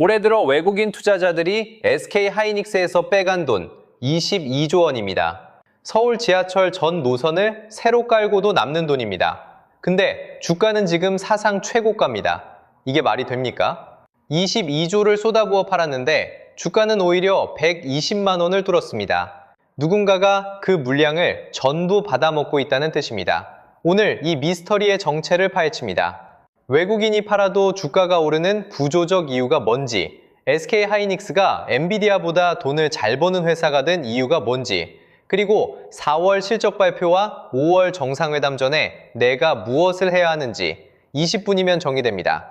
올해 들어 외국인 투자자들이 SK하이닉스에서 빼간 돈 22조 원입니다. 서울 지하철 전 노선을 새로 깔고도 남는 돈입니다. 근데 주가는 지금 사상 최고가입니다. 이게 말이 됩니까? 22조를 쏟아부어 팔았는데 주가는 오히려 120만 원을 뚫었습니다. 누군가가 그 물량을 전부 받아먹고 있다는 뜻입니다. 오늘 이 미스터리의 정체를 파헤칩니다. 외국인이 팔아도 주가가 오르는 구조적 이유가 뭔지, SK하이닉스가 엔비디아보다 돈을 잘 버는 회사가 된 이유가 뭔지, 그리고 4월 실적 발표와 5월 정상회담 전에 내가 무엇을 해야 하는지 20분이면 정리됩니다.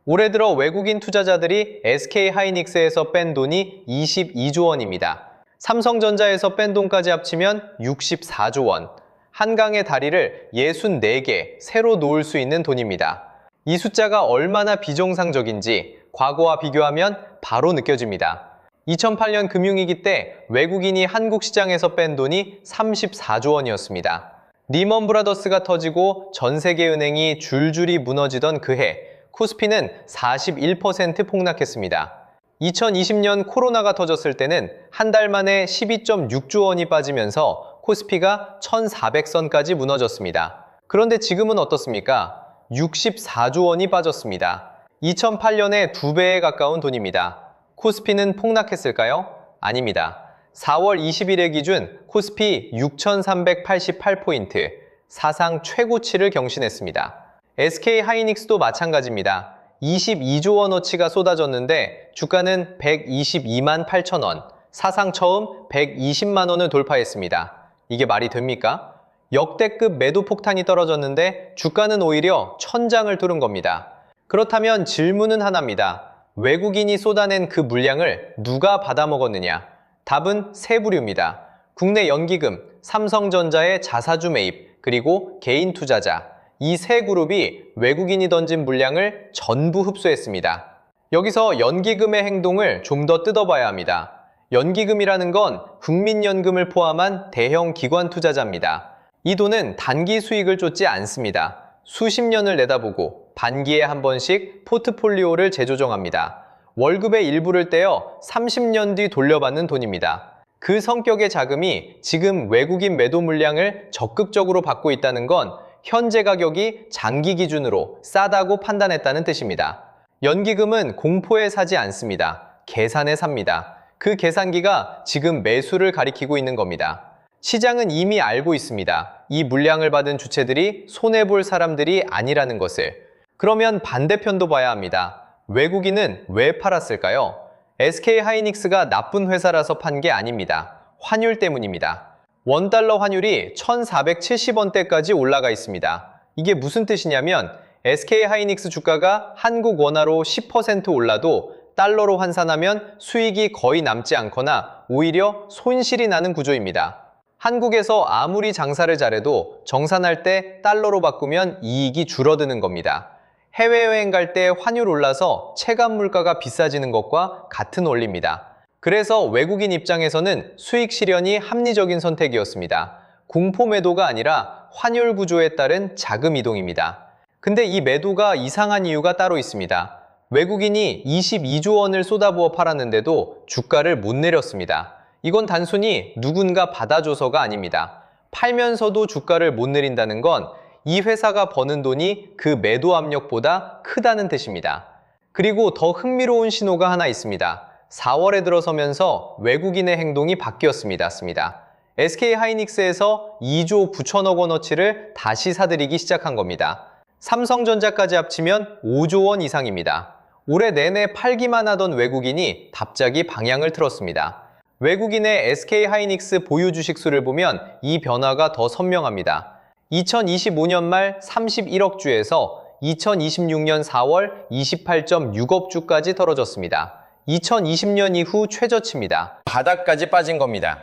올해 들어 외국인 투자자들이 SK하이닉스에서 뺀 돈이 22조 원입니다. 삼성전자에서 뺀 돈까지 합치면 64조 원. 한강의 다리를 64개 새로 놓을 수 있는 돈입니다. 이 숫자가 얼마나 비정상적인지 과거와 비교하면 바로 느껴집니다. 2008년 금융위기 때 외국인이 한국 시장에서 뺀 돈이 34조 원이었습니다. 리먼 브라더스가 터지고 전 세계 은행이 줄줄이 무너지던 그해, 코스피는 41% 폭락했습니다. 2020년 코로나가 터졌을 때는 한 달 만에 12.6조 원이 빠지면서 코스피가 1400선까지 무너졌습니다. 그런데 지금은 어떻습니까? 64조 원이 빠졌습니다. 2008년에 2배에 가까운 돈입니다. 코스피는 폭락했을까요? 아닙니다. 4월 20일의 기준 코스피 6,388포인트, 사상 최고치를 경신했습니다. SK하이닉스도 마찬가지입니다. 22조 원어치가 쏟아졌는데 주가는 122만 8천 원, 사상 처음 120만 원을 돌파했습니다. 이게 말이 됩니까? 역대급 매도 폭탄이 떨어졌는데 주가는 오히려 천장을 뚫은 겁니다. 그렇다면 질문은 하나입니다. 외국인이 쏟아낸 그 물량을 누가 받아먹었느냐? 답은 세 부류입니다. 국내 연기금, 삼성전자의 자사주 매입, 그리고 개인 투자자. 이 세 그룹이 외국인이 던진 물량을 전부 흡수했습니다. 여기서 연기금의 행동을 좀 더 뜯어봐야 합니다. 연기금이라는 건 국민연금을 포함한 대형 기관 투자자입니다. 이 돈은 단기 수익을 쫓지 않습니다. 수십 년을 내다보고 반기에 한 번씩 포트폴리오를 재조정합니다. 월급의 일부를 떼어 30년 뒤 돌려받는 돈입니다. 그 성격의 자금이 지금 외국인 매도 물량을 적극적으로 받고 있다는 건 현재 가격이 장기 기준으로 싸다고 판단했다는 뜻입니다. 연기금은 공포에 사지 않습니다. 계산에 삽니다. 그 계산기가 지금 매수를 가리키고 있는 겁니다. 시장은 이미 알고 있습니다. 이 물량을 받은 주체들이 손해볼 사람들이 아니라는 것을. 그러면 반대편도 봐야 합니다. 외국인은 왜 팔았을까요? SK하이닉스가 나쁜 회사라서 판 게 아닙니다. 환율 때문입니다. 원달러 환율이 1470원대까지 올라가 있습니다. 이게 무슨 뜻이냐면 SK하이닉스 주가가 한국 원화로 10% 올라도 달러로 환산하면 수익이 거의 남지 않거나 오히려 손실이 나는 구조입니다. 한국에서 아무리 장사를 잘해도 정산할 때 달러로 바꾸면 이익이 줄어드는 겁니다. 해외여행 갈 때 환율 올라서 체감 물가가 비싸지는 것과 같은 원리입니다. 그래서 외국인 입장에서는 수익 실현이 합리적인 선택이었습니다. 공포 매도가 아니라 환율 구조에 따른 자금 이동입니다. 근데 이 매도가 이상한 이유가 따로 있습니다. 외국인이 22조 원을 쏟아부어 팔았는데도 주가를 못 내렸습니다. 이건 단순히 누군가 받아줘서가 아닙니다. 팔면서도 주가를 못 내린다는 건 이 회사가 버는 돈이 그 매도 압력보다 크다는 뜻입니다. 그리고 더 흥미로운 신호가 하나 있습니다. 4월에 들어서면서 외국인의 행동이 바뀌었습니다. SK하이닉스에서 2조 9천억 원어치를 다시 사들이기 시작한 겁니다. 삼성전자까지 합치면 5조 원 이상입니다. 올해 내내 팔기만 하던 외국인이 갑자기 방향을 틀었습니다. 외국인의 SK하이닉스 보유 주식 수를 보면 이 변화가 더 선명합니다. 2025년 말 31억 주에서 2026년 4월 28.6억 주까지 떨어졌습니다. 2020년 이후 최저치입니다. 바닥까지 빠진 겁니다.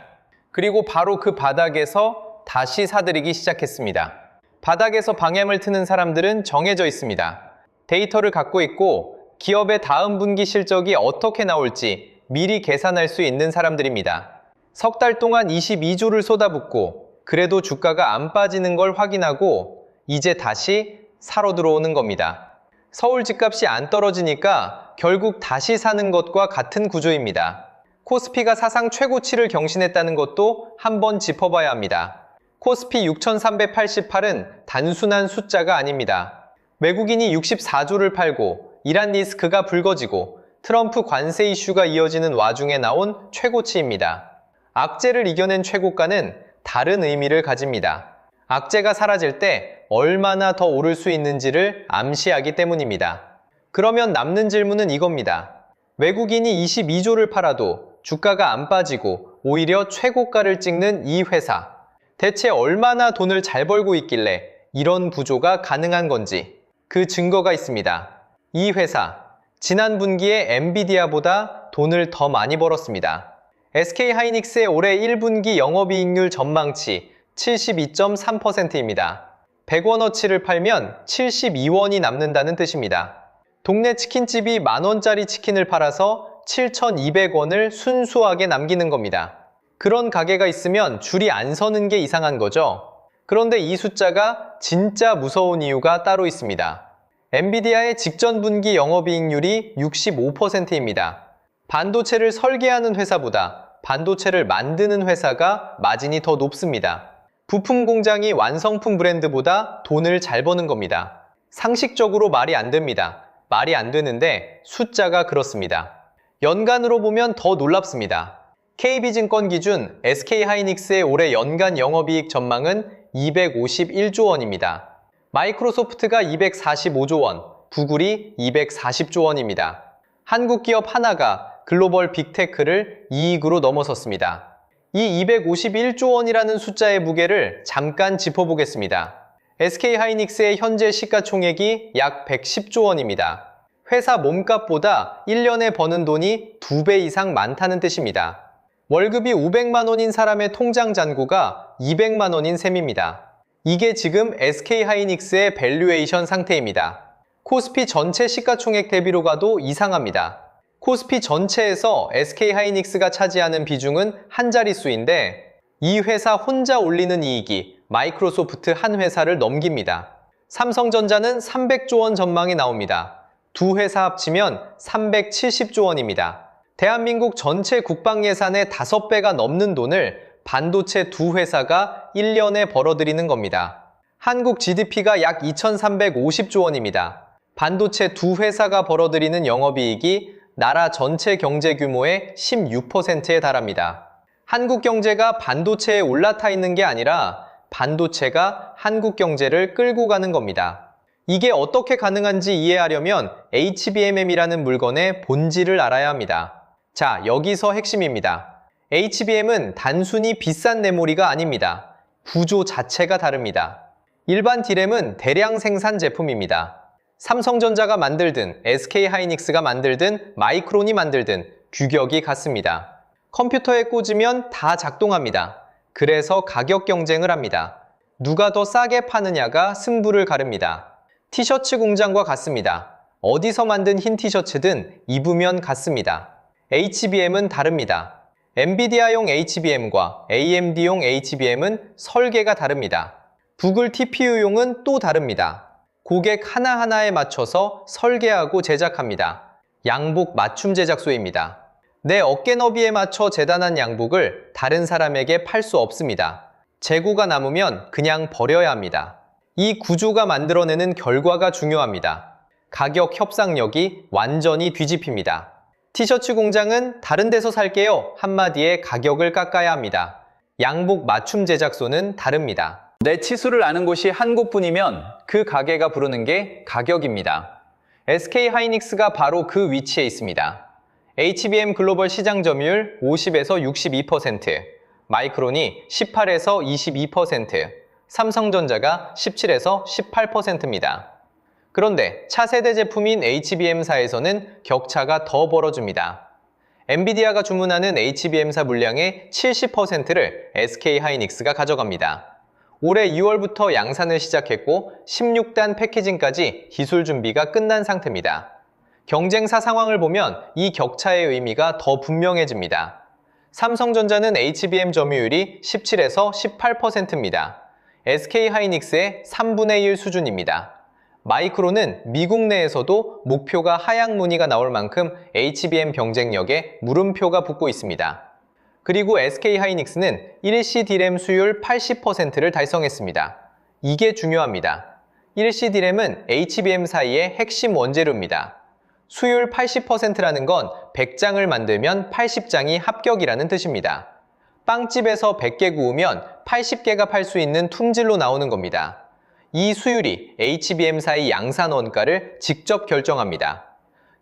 그리고 바로 그 바닥에서 다시 사들이기 시작했습니다. 바닥에서 방향을 트는 사람들은 정해져 있습니다. 데이터를 갖고 있고 기업의 다음 분기 실적이 어떻게 나올지 미리 계산할 수 있는 사람들입니다. 석 달 동안 22조를 쏟아붓고 그래도 주가가 안 빠지는 걸 확인하고 이제 다시 사러 들어오는 겁니다. 서울 집값이 안 떨어지니까 결국 다시 사는 것과 같은 구조입니다. 코스피가 사상 최고치를 경신했다는 것도 한번 짚어봐야 합니다. 코스피 6388은 단순한 숫자가 아닙니다. 외국인이 64조를 팔고 이란 리스크가 불거지고 트럼프 관세 이슈가 이어지는 와중에 나온 최고치입니다. 악재를 이겨낸 최고가는 다른 의미를 가집니다. 악재가 사라질 때 얼마나 더 오를 수 있는지를 암시하기 때문입니다. 그러면 남는 질문은 이겁니다. 외국인이 22조를 팔아도 주가가 안 빠지고 오히려 최고가를 찍는 이 회사. 대체 얼마나 돈을 잘 벌고 있길래 이런 구조가 가능한 건지 그 증거가 있습니다. 이 회사, 지난 분기에 엔비디아보다 돈을 더 많이 벌었습니다. SK하이닉스의 올해 1분기 영업이익률 전망치 72.3%입니다. 100원어치를 팔면 72원이 남는다는 뜻입니다. 동네 치킨집이 만원짜리 치킨을 팔아서 7,200원을 순수하게 남기는 겁니다. 그런 가게가 있으면 줄이 안 서는 게 이상한 거죠. 그런데 이 숫자가 진짜 무서운 이유가 따로 있습니다. 엔비디아의 직전 분기 영업이익률이 65%입니다. 반도체를 설계하는 회사보다 반도체를 만드는 회사가 마진이 더 높습니다. 부품 공장이 완성품 브랜드보다 돈을 잘 버는 겁니다. 상식적으로 말이 안 됩니다. 말이 안 되는데 숫자가 그렇습니다. 연간으로 보면 더 놀랍습니다. KB증권 기준 SK하이닉스의 올해 연간 영업이익 전망은 251조 원입니다. 마이크로소프트가 245조 원, 구글이 240조 원입니다. 한국 기업 하나가 글로벌 빅테크를 이익으로 넘어섰습니다. 이 251조 원이라는 숫자의 무게를 잠깐 짚어보겠습니다. SK하이닉스의 현재 시가총액이 약 110조 원입니다. 회사 몸값보다 1년에 버는 돈이 2배 이상 많다는 뜻입니다. 월급이 500만 원인 사람의 통장 잔고가 200만 원인 셈입니다. 이게 지금 SK하이닉스의 밸류에이션 상태입니다. 코스피 전체 시가총액 대비로 가도 이상합니다. 코스피 전체에서 SK하이닉스가 차지하는 비중은 한 자릿수인데 이 회사 혼자 올리는 이익이 마이크로소프트 한 회사를 넘깁니다. 삼성전자는 300조 원 전망이 나옵니다. 두 회사 합치면 370조 원입니다. 대한민국 전체 국방 예산의 5배가 넘는 돈을 반도체 두 회사가 1년에 벌어들이는 겁니다. 한국 GDP가 약 2,350조 원입니다. 반도체 두 회사가 벌어들이는 영업이익이 나라 전체 경제 규모의 16%에 달합니다. 한국 경제가 반도체에 올라타 있는 게 아니라 반도체가 한국 경제를 끌고 가는 겁니다. 이게 어떻게 가능한지 이해하려면 HBM이라는 물건의 본질을 알아야 합니다. 자, 여기서 핵심입니다. HBM은 단순히 비싼 메모리가 아닙니다. 구조 자체가 다릅니다. 일반 D램은 대량 생산 제품입니다. 삼성전자가 만들든 SK하이닉스가 만들든 마이크론이 만들든 규격이 같습니다. 컴퓨터에 꽂으면 다 작동합니다. 그래서 가격 경쟁을 합니다. 누가 더 싸게 파느냐가 승부를 가릅니다. 티셔츠 공장과 같습니다. 어디서 만든 흰 티셔츠든 입으면 같습니다. HBM은 다릅니다. 엔비디아용 HBM과 AMD용 HBM은 설계가 다릅니다. 구글 TPU용은 또 다릅니다. 고객 하나하나에 맞춰서 설계하고 제작합니다. 양복 맞춤 제작소입니다. 내 어깨 너비에 맞춰 재단한 양복을 다른 사람에게 팔 수 없습니다. 재고가 남으면 그냥 버려야 합니다. 이 구조가 만들어내는 결과가 중요합니다. 가격 협상력이 완전히 뒤집힙니다. 티셔츠 공장은 다른 데서 살게요 한마디에 가격을 깎아야 합니다. 양복 맞춤 제작소는 다릅니다. 내 치수를 아는 곳이 한 곳뿐이면 그 가게가 부르는 게 가격입니다. SK하이닉스가 바로 그 위치에 있습니다. HBM 글로벌 시장 점유율 50에서 62%, 마이크론이 18에서 22%, 삼성전자가 17에서 18%입니다. 그런데 차세대 제품인 HBM사에서는 격차가 더 벌어집니다. 엔비디아가 주문하는 HBM사 물량의 70%를 SK하이닉스가 가져갑니다. 올해 2월부터 양산을 시작했고 16단 패키징까지 기술 준비가 끝난 상태입니다. 경쟁사 상황을 보면 이 격차의 의미가 더 분명해집니다. 삼성전자는 HBM 점유율이 17에서 18%입니다. SK하이닉스의 3분의 1 수준입니다. 마이크론은 미국 내에서도 목표가 하향 무늬가 나올 만큼 HBM 경쟁력에 물음표가 붙고 있습니다. 그리고 SK하이닉스는 일시 D램 수율 80%를 달성했습니다. 이게 중요합니다. 일시 D램은 HBM 사이의 핵심 원재료입니다. 수율 80%라는 건 100장을 만들면 80장이 합격이라는 뜻입니다. 빵집에서 100개 구우면 80개가 팔 수 있는 품질로 나오는 겁니다. 이 수율이 HBM 사이 양산 원가를 직접 결정합니다.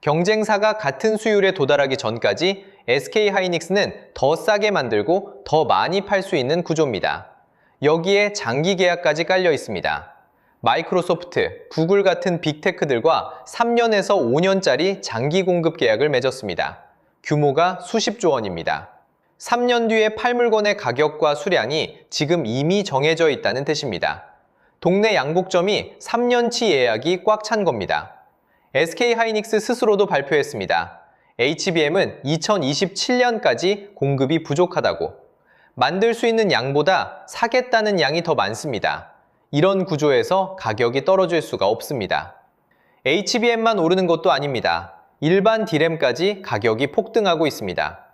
경쟁사가 같은 수율에 도달하기 전까지 SK하이닉스는 더 싸게 만들고 더 많이 팔 수 있는 구조입니다. 여기에 장기 계약까지 깔려 있습니다. 마이크로소프트, 구글 같은 빅테크들과 3년에서 5년짜리 장기 공급 계약을 맺었습니다. 규모가 수십조 원입니다. 3년 뒤에 팔 물건의 가격과 수량이 지금 이미 정해져 있다는 뜻입니다. 동네 양복점이 3년치 예약이 꽉 찬 겁니다. SK하이닉스 스스로도 발표했습니다. HBM은 2027년까지 공급이 부족하다고. 만들 수 있는 양보다 사겠다는 양이 더 많습니다. 이런 구조에서 가격이 떨어질 수가 없습니다. HBM만 오르는 것도 아닙니다. 일반 D램까지 가격이 폭등하고 있습니다.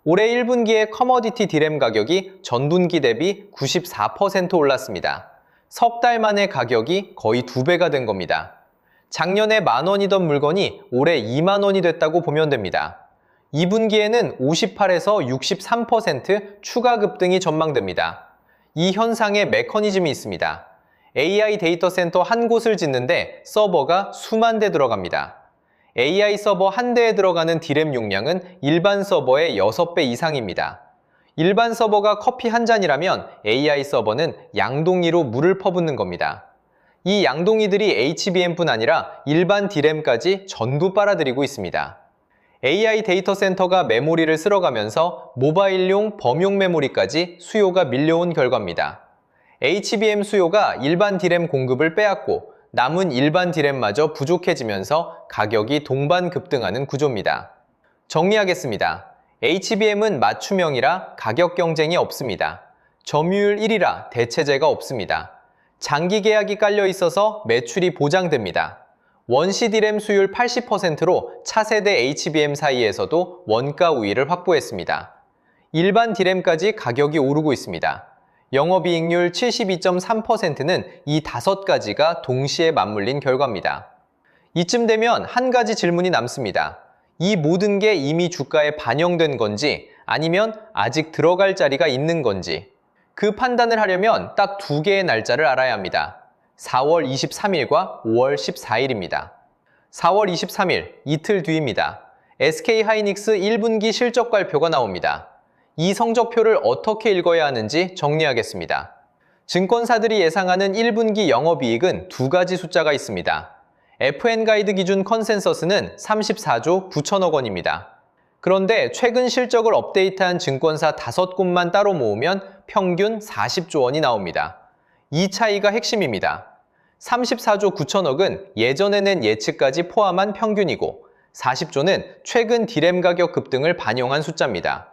올해 1분기에 커머디티 D램 가격이 전분기 대비 94% 올랐습니다. 석 달 만에 가격이 거의 2배가 된 겁니다. 작년에 10,000원이던 물건이 올해 20,000원이 됐다고 보면 됩니다. 2분기에는 58에서 63% 추가 급등이 전망됩니다. 이 현상에 메커니즘이 있습니다. AI 데이터 센터 한 곳을 짓는데 서버가 수만 대 들어갑니다. AI 서버 한 대에 들어가는 D램 용량은 일반 서버의 6배 이상입니다. 일반 서버가 커피 한 잔이라면 AI 서버는 양동이로 물을 퍼붓는 겁니다. 이 양동이들이 HBM뿐 아니라 일반 D램까지 전부 빨아들이고 있습니다. AI 데이터 센터가 메모리를 쓸어가면서 모바일용, 범용 메모리까지 수요가 밀려온 결과입니다. HBM 수요가 일반 D램 공급을 빼앗고 남은 일반 D램마저 부족해지면서 가격이 동반 급등하는 구조입니다. 정리하겠습니다. HBM은 맞춤형이라 가격 경쟁이 없습니다. 점유율 1이라 대체제가 없습니다. 장기 계약이 깔려 있어서 매출이 보장됩니다. 원시 D램 수율 80%로 차세대 HBM 사이에서도 원가 우위를 확보했습니다. 일반 D램까지 가격이 오르고 있습니다. 영업이익률 72.3%는 이 5가지가 동시에 맞물린 결과입니다. 이쯤 되면 한 가지 질문이 남습니다. 이 모든 게 이미 주가에 반영된 건지 아니면 아직 들어갈 자리가 있는 건지 그 판단을 하려면 딱 2개의 날짜를 알아야 합니다. 4월 23일과 5월 14일입니다. 4월 23일 이틀 뒤입니다. SK하이닉스 1분기 실적 발표가 나옵니다. 이 성적표를 어떻게 읽어야 하는지 정리하겠습니다. 증권사들이 예상하는 1분기 영업이익은 2가지 숫자가 있습니다. FN가이드 기준 컨센서스는 34조 9천억 원입니다. 그런데 최근 실적을 업데이트한 증권사 5곳만 따로 모으면 평균 40조 원이 나옵니다. 이 차이가 핵심입니다. 34조 9천억은 예전에 낸 예측까지 포함한 평균이고 40조는 최근 D램 가격 급등을 반영한 숫자입니다.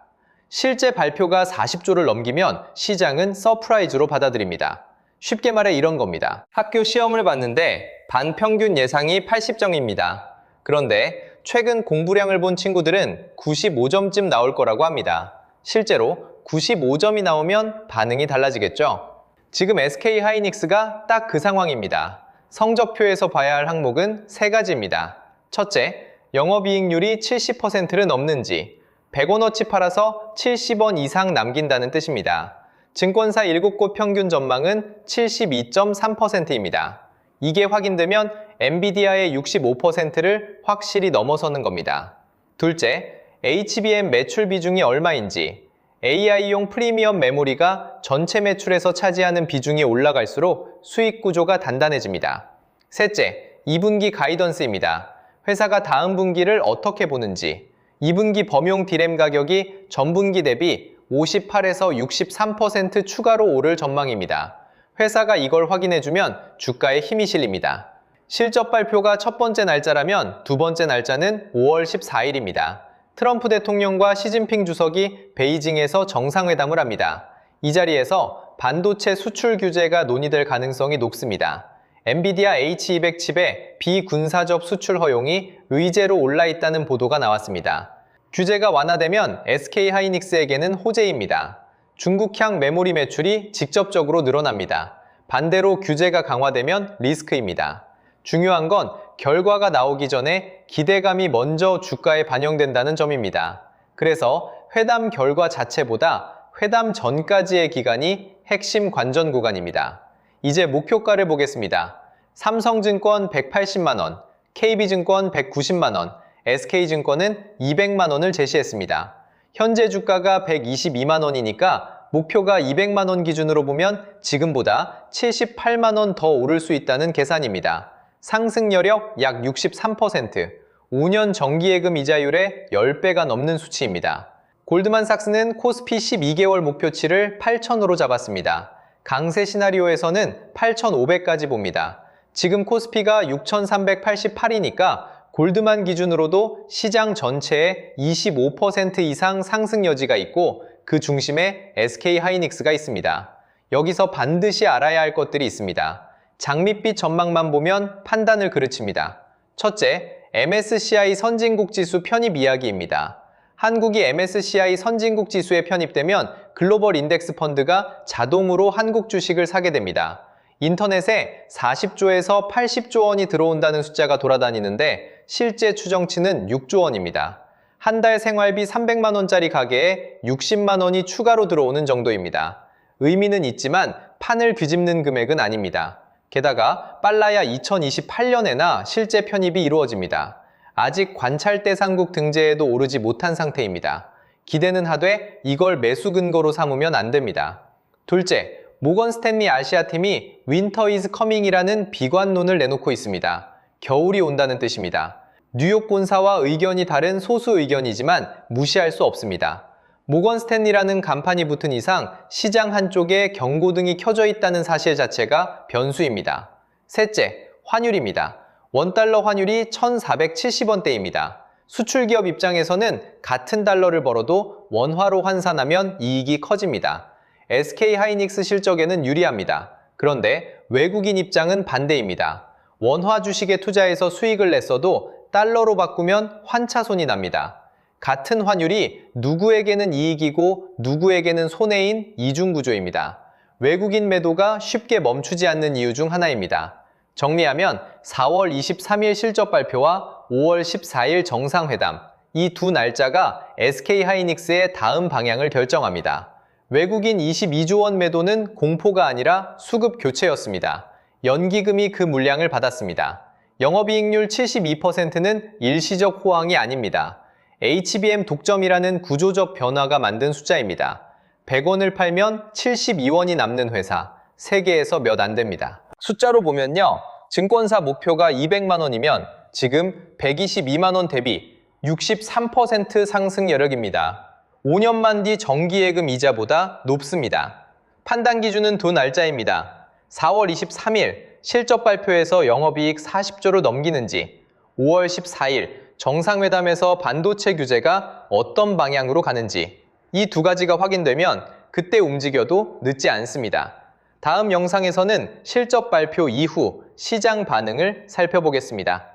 실제 발표가 40조를 넘기면 시장은 서프라이즈로 받아들입니다. 쉽게 말해 이런 겁니다. 학교 시험을 봤는데 반평균 예상이 80점입니다. 그런데 최근 공부량을 본 친구들은 95점쯤 나올 거라고 합니다. 실제로 95점이 나오면 반응이 달라지겠죠? 지금 SK하이닉스가 딱 그 상황입니다. 성적표에서 봐야 할 항목은 3가지입니다. 첫째, 영업이익률이 70%를 넘는지 100원어치 팔아서 70원 이상 남긴다는 뜻입니다. 증권사 7곳 평균 전망은 72.3%입니다. 이게 확인되면 엔비디아의 65%를 확실히 넘어서는 겁니다. 둘째, HBM 매출 비중이 얼마인지 AI용 프리미엄 메모리가 전체 매출에서 차지하는 비중이 올라갈수록 수익 구조가 단단해집니다. 셋째, 2분기 가이던스입니다. 회사가 다음 분기를 어떻게 보는지 2분기 범용 D램 가격이 전분기 대비 58에서 63% 추가로 오를 전망입니다. 회사가 이걸 확인해주면 주가에 힘이 실립니다. 실적 발표가 첫 번째 날짜라면 두 번째 날짜는 5월 14일입니다. 트럼프 대통령과 시진핑 주석이 베이징에서 정상회담을 합니다. 이 자리에서 반도체 수출 규제가 논의될 가능성이 높습니다. 엔비디아 H200 칩의 비군사적 수출 허용이 의제로 올라 있다는 보도가 나왔습니다. 규제가 완화되면 SK하이닉스에게는 호재입니다. 중국향 메모리 매출이 직접적으로 늘어납니다. 반대로 규제가 강화되면 리스크입니다. 중요한 건 결과가 나오기 전에 기대감이 먼저 주가에 반영된다는 점입니다. 그래서 회담 결과 자체보다 회담 전까지의 기간이 핵심 관전 구간입니다. 이제 목표가를 보겠습니다. 삼성증권 180만원, KB증권 190만원, SK증권은 200만원을 제시했습니다. 현재 주가가 122만원이니까 목표가 200만원 기준으로 보면 지금보다 78만원 더 오를 수 있다는 계산입니다. 상승 여력 약 63%, 5년 정기예금 이자율의 10배가 넘는 수치입니다. 골드만삭스는 코스피 12개월 목표치를 8,000으로 잡았습니다. 강세 시나리오에서는 8,500까지 봅니다. 지금 코스피가 6,388이니까 골드만 기준으로도 시장 전체의 25% 이상 상승 여지가 있고 그 중심에 SK하이닉스가 있습니다. 여기서 반드시 알아야 할 것들이 있습니다. 장밋빛 전망만 보면 판단을 그르칩니다. 첫째, MSCI 선진국 지수 편입 이야기입니다. 한국이 MSCI 선진국 지수에 편입되면 글로벌 인덱스 펀드가 자동으로 한국 주식을 사게 됩니다. 인터넷에 40조에서 80조 원이 들어온다는 숫자가 돌아다니는데 실제 추정치는 6조 원입니다. 한 달 생활비 300만 원짜리 가게에 60만 원이 추가로 들어오는 정도입니다. 의미는 있지만 판을 뒤집는 금액은 아닙니다. 게다가 빨라야 2028년에나 실제 편입이 이루어집니다. 아직 관찰 대상국 등재에도 오르지 못한 상태입니다. 기대는 하되 이걸 매수 근거로 삼으면 안 됩니다. 둘째, 모건 스탠리 아시아팀이 윈터 이즈 커밍이라는 비관론을 내놓고 있습니다. 겨울이 온다는 뜻입니다. 뉴욕 본사와 의견이 다른 소수 의견이지만 무시할 수 없습니다. 모건 스탠리라는 간판이 붙은 이상 시장 한쪽에 경고등이 켜져 있다는 사실 자체가 변수입니다. 셋째, 환율입니다. 원달러 환율이 1,470원대입니다. 수출기업 입장에서는 같은 달러를 벌어도 원화로 환산하면 이익이 커집니다. SK하이닉스 실적에는 유리합니다. 그런데 외국인 입장은 반대입니다. 원화 주식에 투자해서 수익을 냈어도 달러로 바꾸면 환차손이 납니다. 같은 환율이 누구에게는 이익이고 누구에게는 손해인 이중구조입니다. 외국인 매도가 쉽게 멈추지 않는 이유 중 하나입니다. 정리하면 4월 23일 실적 발표와 5월 14일 정상회담, 이 두 날짜가 SK하이닉스의 다음 방향을 결정합니다. 외국인 22조 원 매도는 공포가 아니라 수급 교체였습니다. 연기금이 그 물량을 받았습니다. 영업이익률 72%는 일시적 호황이 아닙니다. HBM 독점이라는 구조적 변화가 만든 숫자입니다. 100원을 팔면 72원이 남는 회사, 세계에서 몇 안 됩니다. 숫자로 보면요, 증권사 목표가 200만 원이면 지금 122만 원 대비 63% 상승 여력입니다. 5년만 뒤 정기예금 이자보다 높습니다. 판단 기준은 두 날짜입니다. 4월 23일 실적 발표에서 영업이익 40조를 넘기는지, 5월 14일 정상회담에서 반도체 규제가 어떤 방향으로 가는지, 이 두 가지가 확인되면 그때 움직여도 늦지 않습니다. 다음 영상에서는 실적 발표 이후 시장 반응을 살펴보겠습니다.